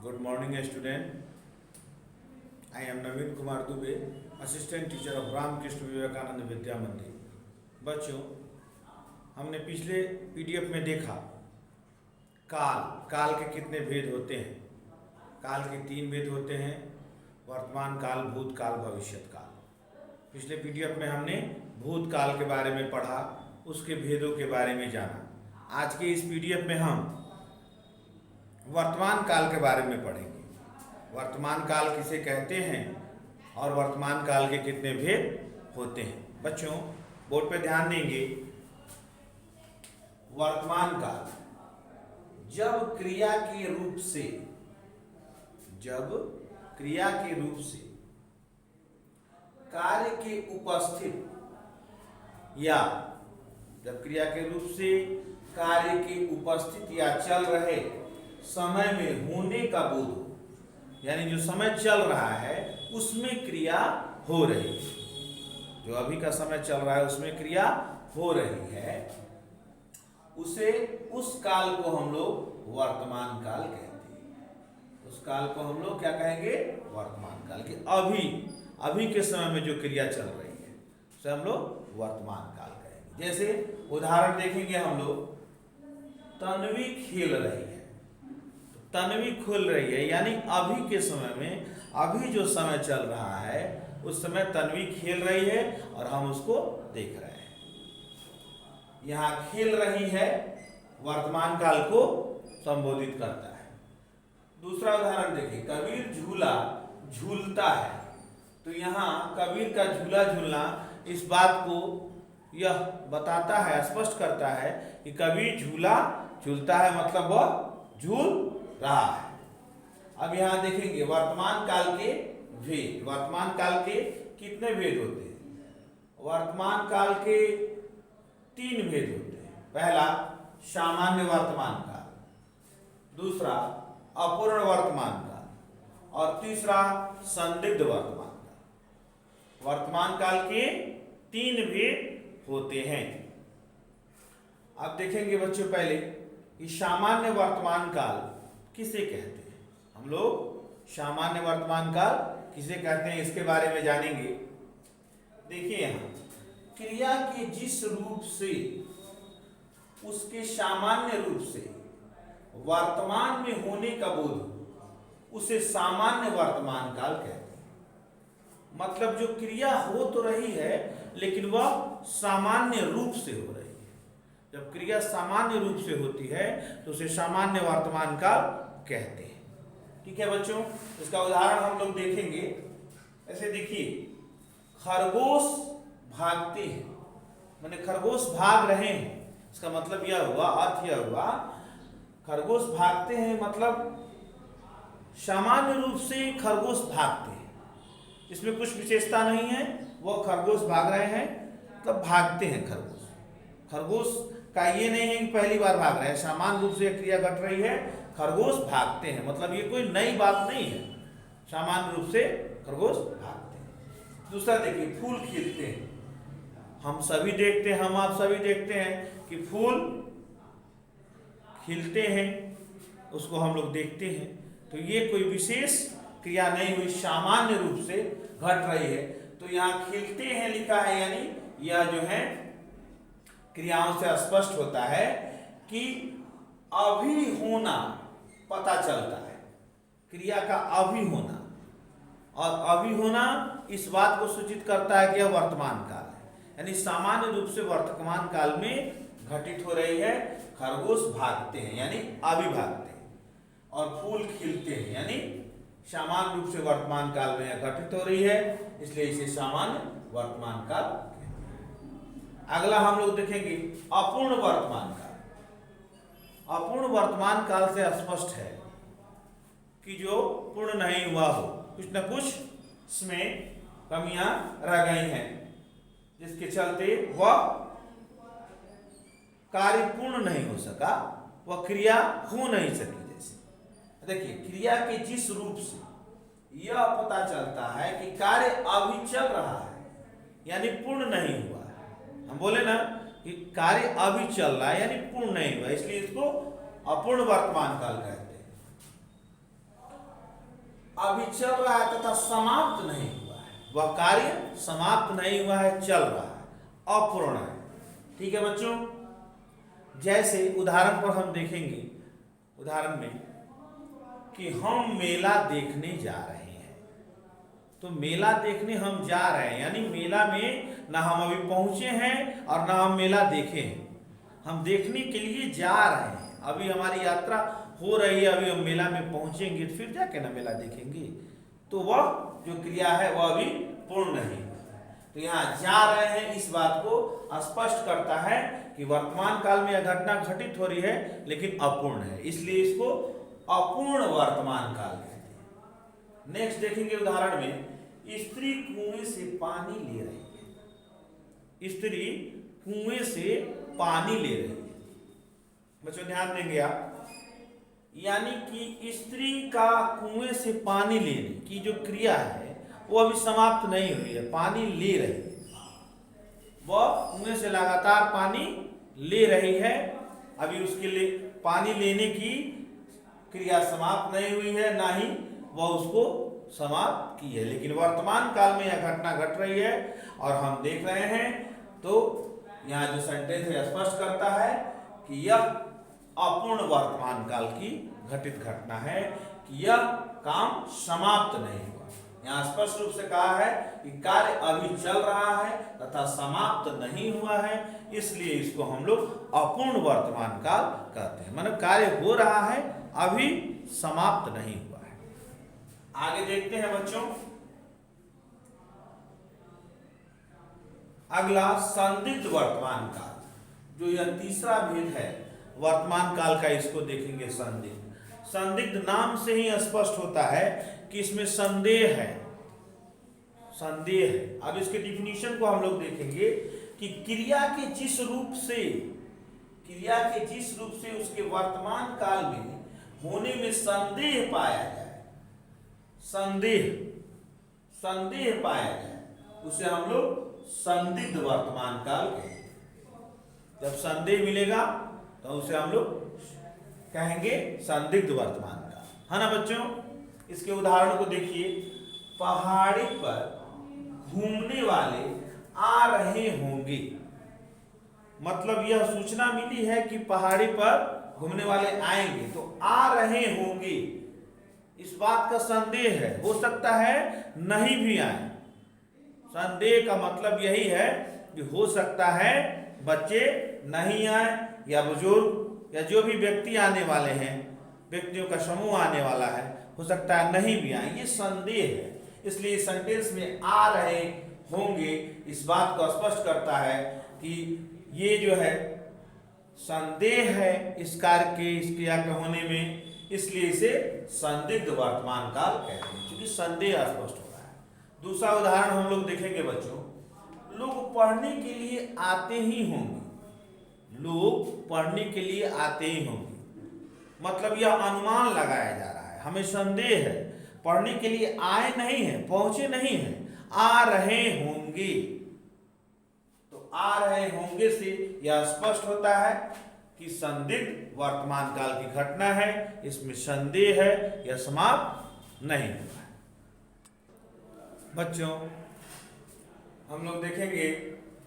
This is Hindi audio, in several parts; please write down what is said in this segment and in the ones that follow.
Good morning, student. I am Naveen Kumar Dubey, assistant teacher of Ramakrishna Vivekananda Vidya Mandir. बच्चों, हमने पिछले पीडीएफ में देखा काल के कितने भेद होते हैं। काल के 3 भेद होते हैं, वर्तमान काल, भूतकाल, भविष्यत काल। पिछले पीडीएफ में हमने भूतकाल के बारे में पढ़ा, उसके भेदों के बारे में जाना। आज के इस पीडीएफ में हम वर्तमान काल के बारे में पढ़ेंगे। वर्तमान काल किसे कहते हैं और वर्तमान काल के कितने भेद होते हैं। बच्चों, बोर्ड पे ध्यान देंगे। वर्तमान काल जब क्रिया के रूप से कार्य के उपस्थित या जब क्रिया के रूप से कार्य के उपस्थित या चल रहे समय में होने का बोध हो, यानी जो समय चल रहा है उसमें क्रिया हो रही है। जो अभी का समय चल रहा है उसमें क्रिया हो रही है, उस काल को हम लोग वर्तमान काल कहते हैं। उस काल को हम लोग क्या कहेंगे? वर्तमान काल के अभी के समय में जो क्रिया चल रही है उसे हम लोग वर्तमान काल कहेंगे। जैसे उदाहरण देखेंगे हम लोग, तन्वी खेल रही है। तन्वी खेल रही है यानी अभी के समय में, अभी जो समय चल रहा है उस समय तन्वी खेल रही है और हम उसको देख रहे हैं। यहाँ खेल रही है वर्तमान काल को संबोधित करता है। दूसरा उदाहरण देखिए, कबीर झूला झूलता है। तो यहाँ कबीर का झूला झूलना इस बात को यह बताता है, स्पष्ट करता है कि कबीर झूला झूलता है, मतलब वह झूल रहा है। अब यहाँ देखेंगे वर्तमान काल के भेद। वर्तमान काल के कितने भेद होते हैं? वर्तमान काल के 3 भेद होते हैं। पहला सामान्य वर्तमान काल, दूसरा अपूर्ण वर्तमान काल और तीसरा संदिग्ध वर्तमान काल। वर्तमान काल के 3 भेद होते हैं। अब देखेंगे बच्चों, पहले कि सामान्य वर्तमान काल किसे कहते हैं। हम लोग सामान्य वर्तमान काल किसे कहते हैं इसके बारे में जानेंगे। देखिए, यहाँ क्रिया के जिस रूप से उसके सामान्य रूप से वर्तमान में होने का बोध हो उसे सामान्य वर्तमान काल कहते हैं। मतलब जो क्रिया हो तो रही है लेकिन वह सामान्य रूप से हो रही है। जब क्रिया सामान्य रूप से होती है तो उसे सामान्य वर्तमान काल कहते हैं। ठीक है बच्चों, इसका उदाहरण हम लोग देखेंगे। ऐसे देखिए, खरगोश भागते हैं, माने खरगोश भाग रहे हैं। इसका मतलब यह हुआ, अर्थ यह हुआ, खरगोश भागते हैं मतलब सामान्य रूप से खरगोश भागते हैं, इसमें कुछ विशेषता नहीं है। वो खरगोश भाग रहे हैं मतलब भागते हैं। खरगोश का ये नहीं है कि पहली बार भाग रहे हैं, सामान्य रूप से क्रिया घट रही है, खरगोश भागते हैं, मतलब ये कोई नई बात नहीं है, सामान्य रूप से खरगोश भागते हैं। दूसरा देखिए, फूल खिलते हैं। हम सभी देखते हैं, हम आप सभी देखते हैं कि फूल खिलते हैं, उसको हम लोग देखते हैं। तो ये कोई विशेष क्रिया नहीं हुई, सामान्य रूप से घट रही है। तो यहाँ खिलते हैं लिखा है, यानी यह जो है क्रियाओं से स्पष्ट होता है कि अभी होना पता चलता है। क्रिया का अभी होना, और अभी होना इस बात को सूचित करता है कि यह वर्तमान काल है, यानी सामान्य रूप से वर्तमान काल में घटित हो रही है। खरगोश भागते हैं यानी अभी भागते हैं, और फूल खिलते हैं यानी सामान्य रूप से वर्तमान काल में घटित हो रही है, इसलिए इसे सामान्य वर्तमान काल। अगला हम लोग देखेंगे अपूर्ण वर्तमान काल। अपूर्ण वर्तमान काल से स्पष्ट है कि जो पूर्ण नहीं हुआ हो, कुछ न कुछ इसमें कमियां रह गई हैं, जिसके चलते वह कार्य पूर्ण नहीं हो सका, वह क्रिया हो नहीं सकी। जैसे देखिए, क्रिया के जिस रूप से यह पता चलता है कि कार्य अभी चल रहा है, यानी पूर्ण नहीं हुआ है। हम बोले ना कि कार्य अभी चल रहा है यानी पूर्ण नहीं हुआ, इसलिए इसको अपूर्ण वर्तमान काल कहते हैं। अभी चल रहा है तथा समाप्त नहीं हुआ है, वह कार्य समाप्त नहीं हुआ है, चल रहा है, अपूर्ण है। ठीक है बच्चों, जैसे उदाहरण पर हम देखेंगे, उदाहरण में कि हम मेला देखने जा रहे हैं, तो मेला देखने हम जा रहे हैं यानी मेला में ना हम अभी पहुंचे हैं और ना हम मेला देखे हैं, हम देखने के लिए जा रहे हैं। अभी हमारी यात्रा हो रही है, अभी हम मेला में पहुंचेंगे तो फिर जाके ना मेला देखेंगे, तो वह जो क्रिया है वह अभी पूर्ण नहीं। तो यहाँ जा रहे हैं इस बात को स्पष्ट करता है कि वर्तमान काल में यह घटना घटित हो रही है लेकिन अपूर्ण है, इसलिए इसको अपूर्ण वर्तमान काल कहते हैं। नेक्स्ट देखेंगे उदाहरण में, स्त्री कुएं से पानी ले रही है, स्त्री कुएं से पानी ले रही है। बच्चों ध्यान देंगे आप, यानी कि स्त्री का कुएं से पानी लेने की जो क्रिया है वो अभी समाप्त नहीं हुई है, पानी ले रही है, वह कुएं से लगातार पानी ले रही है, अभी उसके लिए पानी लेने की क्रिया समाप्त नहीं हुई है, ना ही वह उसको समाप्त की है, लेकिन वर्तमान काल में यह घटना घट रही है और हम देख रहे हैं। तो यहाँ जो सेंटेंस है स्पष्ट करता है कि यह अपूर्ण वर्तमान काल की घटित घटना है, कि यह काम समाप्त नहीं हुआ। यहाँ स्पष्ट रूप से कहा है कि कार्य अभी चल रहा है तथा समाप्त नहीं हुआ है, इसलिए इसको हम लोग अपूर्ण वर्तमान काल कहते हैं, मतलब कार्य हो रहा है अभी समाप्त नहीं हुआ है। आगे देखते हैं बच्चों, अगला संदिग्ध वर्तमान काल, जो यह तीसरा भेद है वर्तमान काल का, इसको देखेंगे। संदिग्ध नाम से ही स्पष्ट होता है कि इसमें संदेह है, संदेह है। अब इसके डिफिनीशन को हम लोग देखेंगे कि क्रिया के जिस रूप से उसके वर्तमान काल में होने में संदेह पाया जाए, संदेह पाया जाए, उसे हम लोग संदिग्ध वर्तमान काल कहेंगे। जब संदेह मिलेगा तो उसे हम लोग कहेंगे संदिग्ध वर्तमान काल, है ना बच्चों। इसके उदाहरण को देखिए, पहाड़ी पर घूमने वाले आ रहे होंगे, मतलब यह सूचना मिली है कि पहाड़ी पर घूमने वाले आएंगे, तो आ रहे होंगे इस बात का संदेह है, हो सकता है नहीं भी आए। संदेह का मतलब यही है कि हो सकता है बच्चे नहीं आए या बुजुर्ग या जो भी व्यक्ति आने वाले हैं, व्यक्तियों का समूह आने वाला है, हो सकता है नहीं भी आए, ये संदेह है। इसलिए सेंटेंस में आ रहे होंगे इस बात को स्पष्ट करता है कि ये जो है संदेह है इस कार्य के, इस क्रिया के होने में, इसलिए इसे संदिग्ध वर्तमान काल कहते हैं, क्योंकि संदेह स्पष्ट हो रहा है। दूसरा उदाहरण हम लोग देखेंगे बच्चों, लोग पढ़ने के लिए आते ही होंगे, लोग पढ़ने के लिए आते ही होंगे, मतलब यह अनुमान लगाया जा रहा है, हमें संदेह है, पढ़ने के लिए आए नहीं है, पहुंचे नहीं है, आ रहे होंगे। तो आ रहे होंगे से यह स्पष्ट होता है कि संदिग्ध वर्तमान काल की घटना है, इसमें संदेह है, यह समाप्त नहीं हुआ है। बच्चों हम लोग देखेंगे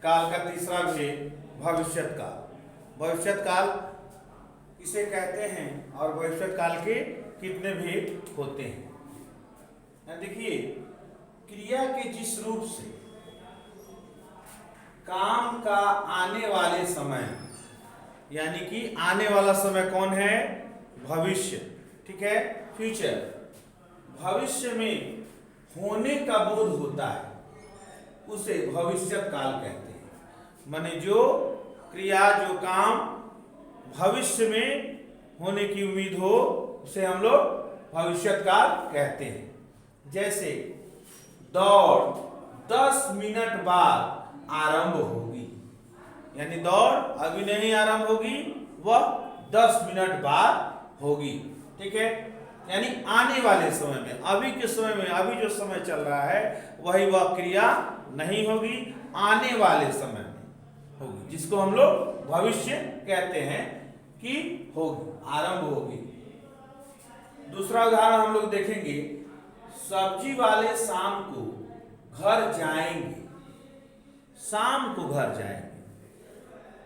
काल का तीसरा भेद भविष्यत काल। भविष्यत काल इसे कहते हैं और भविष्यत काल के कितने भेद होते हैं। देखिए, क्रिया के जिस रूप से काम का आने वाले समय, यानी कि आने वाला समय कौन है, भविष्य, ठीक है, फ्यूचर, भविष्य में होने का बोध होता है उसे भविष्यत काल कहते हैं। माने जो क्रिया, जो काम भविष्य में होने की उम्मीद हो उसे हम लोग भविष्यत काल कहते हैं। जैसे दौड़ 10 मिनट बाद आरंभ होगी, यानी दौड़ अभी नहीं आरंभ होगी, वह 10 मिनट बाद होगी, ठीक है, यानी आने वाले समय में, अभी के समय में, अभी जो समय चल रहा है वही वह क्रिया नहीं होगी, आने वाले समय में होगी, जिसको हम लोग भविष्य कहते हैं कि होगी, आरंभ होगी। दूसरा उदाहरण हम लोग देखेंगे सब्जी वाले शाम को घर जाएंगे। शाम को घर जाएंगे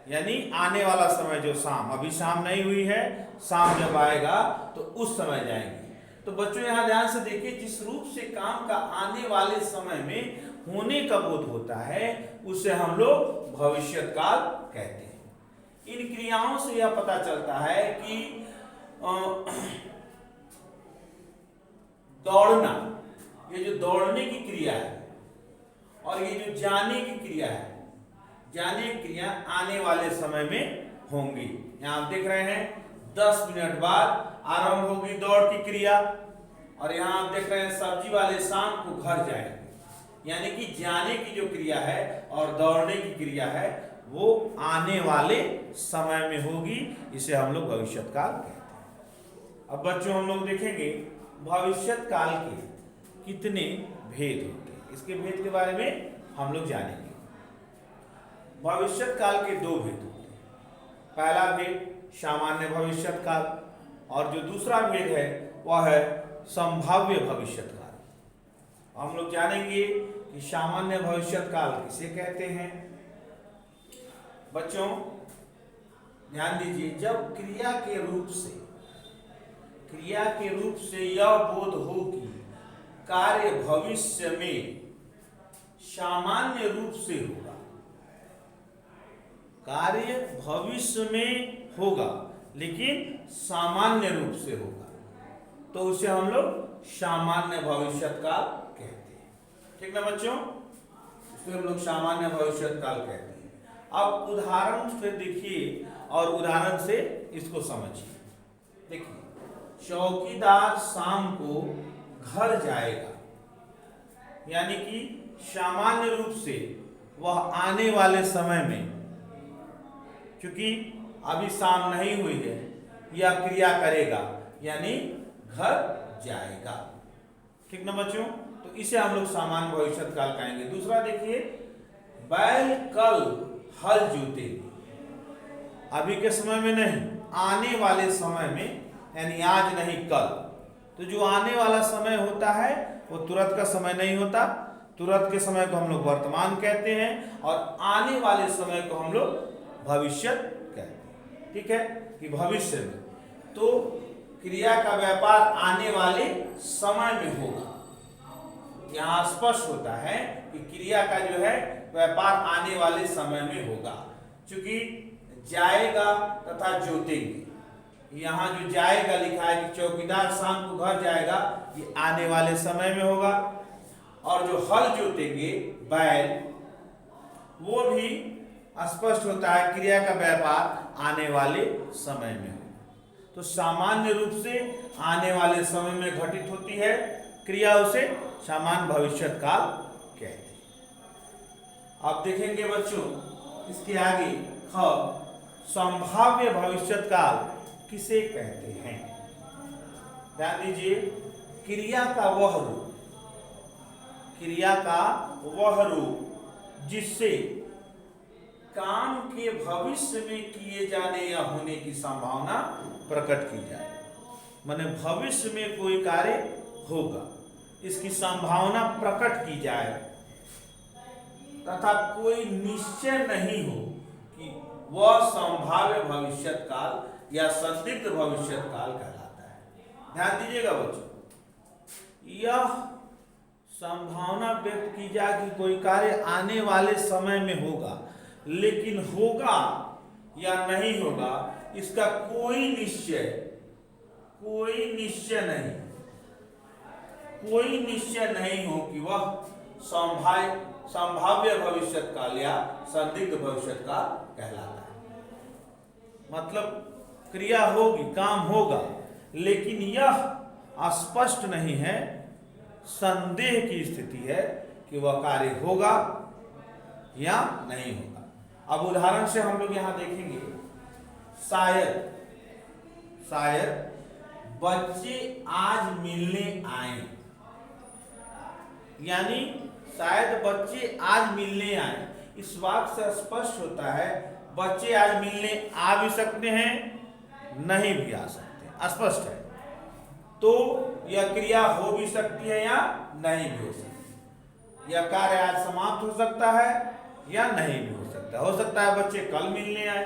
यानी आने वाला समय जो शाम, अभी शाम नहीं हुई है, शाम जब आएगा तो उस समय जाएंगे। तो बच्चों यहाँ ध्यान से देखिए, जिस रूप से काम का आने वाले समय में होने का बोध होता है उसे हम लोग भविष्यकाल कहते हैं। इन क्रियाओं से यह पता चलता है कि दौड़ना, ये जो दौड़ने की क्रिया है और ये जो जाने की क्रिया है, जाने की क्रिया आने वाले समय में होंगी। यहाँ आप देख रहे हैं 10 मिनट बाद आरंभ होगी दौड़ की क्रिया, और यहाँ आप देख रहे हैं सब्जी वाले शाम को घर जाएंगे, यानी कि जाने की जो क्रिया है और दौड़ने की क्रिया है वो आने वाले समय में होगी। इसे हम लोग भविष्यकाल कहते हैं। अब बच्चों हम लोग देखेंगे भविष्यकाल के कितने भेद होते हैं, इसके भेद के बारे में हम लोग जानेंगे। भविष्यकाल के 2 भेद होते हैं। पहला भेद सामान्य भविष्यकाल और जो दूसरा भेद है वह है संभाव्य भविष्यकाल। हम लोग जानेंगे कि सामान्य भविष्यकाल किसे कहते हैं। बच्चों ध्यान दीजिए, जब क्रिया के रूप से यह बोध हो कि कार्य भविष्य में सामान्य रूप से होगा, कार्य भविष्य में होगा लेकिन सामान्य रूप से होगा, तो उसे हम लोग सामान्य भविष्यकाल कहते हैं। ठीक ना बच्चों, उसे हम लोग सामान्य भविष्यकाल कहते हैं। अब उदाहरण से देखिए और उदाहरण से इसको समझिए। देखिए, चौकीदार शाम को घर जाएगा, यानी कि सामान्य रूप से वह आने वाले समय में, क्योंकि अभी शाम नहीं हुई है, यह क्रिया करेगा यानी घर जाएगा। ठीक ना बच्चों, तो इसे हम लोग सामान्य भविष्यकाल कहेंगे। दूसरा देखिए, बैल कल हल जोतेंगे, अभी के समय में नहीं, आने वाले समय में, यानी आज नहीं कल। तो जो आने वाला समय होता है वो तुरंत का समय नहीं होता, तुरंत के समय को हम लोग वर्तमान कहते हैं और आने वाले समय को हम लोग भविष्य कहते हैं। ठीक है, कि भविष्य में, तो क्रिया का व्यापार आने वाले समय में होगा। यहाँ स्पष्ट होता है कि क्रिया का जो है व्यापार आने वाले समय में होगा, क्योंकि जाएगा तथा जोतेंगे, यहाँ जो जाएगा लिखा है कि चौकीदार शाम को घर जाएगा, ये आने वाले समय में होगा। और जो हल जोतेंगे बैल, वो भी स्पष्ट होता है क्रिया का व्यापार आने वाले समय में होगा। तो सामान्य रूप से आने वाले समय में घटित होती है क्रिया, उसे सामान्य भविष्यकाल कहते हैं। अब देखेंगे बच्चों इसके आगे, ख संभाव्य भविष्यकाल किसे कहते हैं। ध्यान दीजिए, क्रिया का वह रूप जिससे काम के भविष्य में किए जाने या होने की संभावना प्रकट की जाए, माने भविष्य में कोई कार्य होगा, इसकी संभावना प्रकट की जाए तथा कोई निश्चय नहीं हो कि वह संभाव्य भविष्यकाल या संदिग्ध भविष्यकाल कहलाता है। ध्यान दीजिएगा बच्चों, यह संभावना व्यक्त की जाए कि कोई कार्य आने वाले समय में होगा, लेकिन होगा या नहीं होगा इसका कोई निश्चय नहीं हो कि वह संभाव्य भविष्यकाल या संदिग्ध भविष्यकाल कहलाता है। मतलब क्रिया होगी, काम होगा, लेकिन यह स्पष्ट नहीं है, संदेह की स्थिति है कि वह कार्य होगा या नहीं होगा। अब उदाहरण से हम लोग यहां देखेंगे, शायद बच्चे आज मिलने आए, यानी शायद बच्चे आज मिलने आए, इस बात से स्पष्ट होता है बच्चे आज मिलने आ भी सकते हैं, नहीं भी आ सकते, स्पष्ट है। तो यह क्रिया हो भी सकती है या नहीं भी हो सकती। यह कार्य आज समाप्त हो सकता है या नहीं भी हो सकता है। हो सकता है बच्चे कल मिलने आए,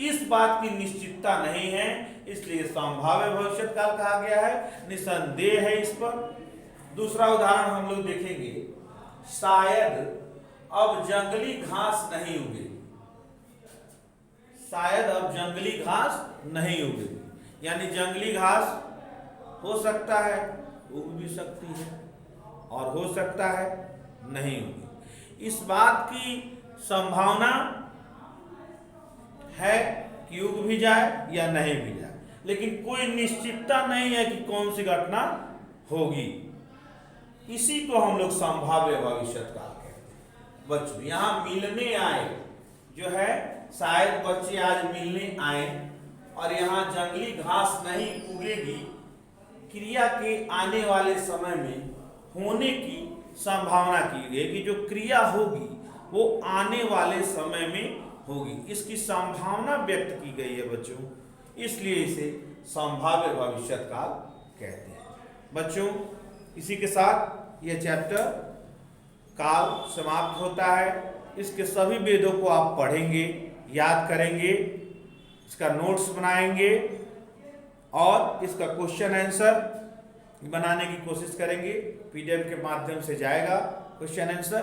इस बात की निश्चितता नहीं है, इसलिए संभाव्य भविष्यकाल कहा गया है, निसंदेह है इस पर। दूसरा उदाहरण हम लोग देखेंगे, शायद अब जंगली घास नहीं उगेगी। शायद अब जंगली घास नहीं उगेगी, यानी जंगली घास हो सकता है उग भी सकती है और हो सकता है नहीं उगे। इस बात की संभावना है कि उग भी जाए या नहीं भी जाए, लेकिन कोई निश्चितता नहीं है कि कौन सी घटना होगी। इसी को हम लोग संभाव्य भविष्यकाल कहते हैं। बच्चों यहाँ मिलने आए जो है, शायद बच्चे आज मिलने आए और यहाँ जंगली घास नहीं उगेगी, क्रिया के आने वाले समय में होने की संभावना की गई कि जो क्रिया होगी वो आने वाले समय में होगी, इसकी संभावना व्यक्त की गई है बच्चों, इसलिए इसे संभाव्य भविष्यकाल कहते हैं। बच्चों इसी के साथ यह चैप्टर काल समाप्त होता है। इसके सभी वेदों को आप पढ़ेंगे, याद करेंगे, इसका नोट्स बनाएंगे और इसका क्वेश्चन आंसर बनाने की कोशिश करेंगे। पीडीएफ के माध्यम से जाएगा क्वेश्चन आंसर।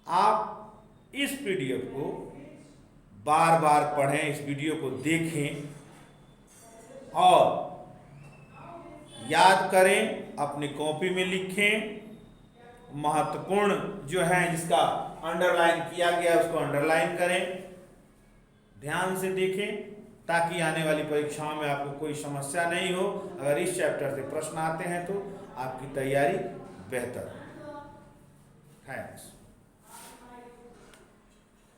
आप इस पीडीएफ को बार बार पढ़ें, इस वीडियो को देखें और याद करें, अपनी कॉपी में लिखें। महत्वपूर्ण जो है जिसका अंडरलाइन किया गया उसको अंडरलाइन करें, ध्यान से देखें ताकि आने वाली परीक्षाओं में आपको कोई समस्या नहीं हो। अगर इस चैप्टर से प्रश्न आते हैं तो आपकी तैयारी बेहतर है। थैंक्स।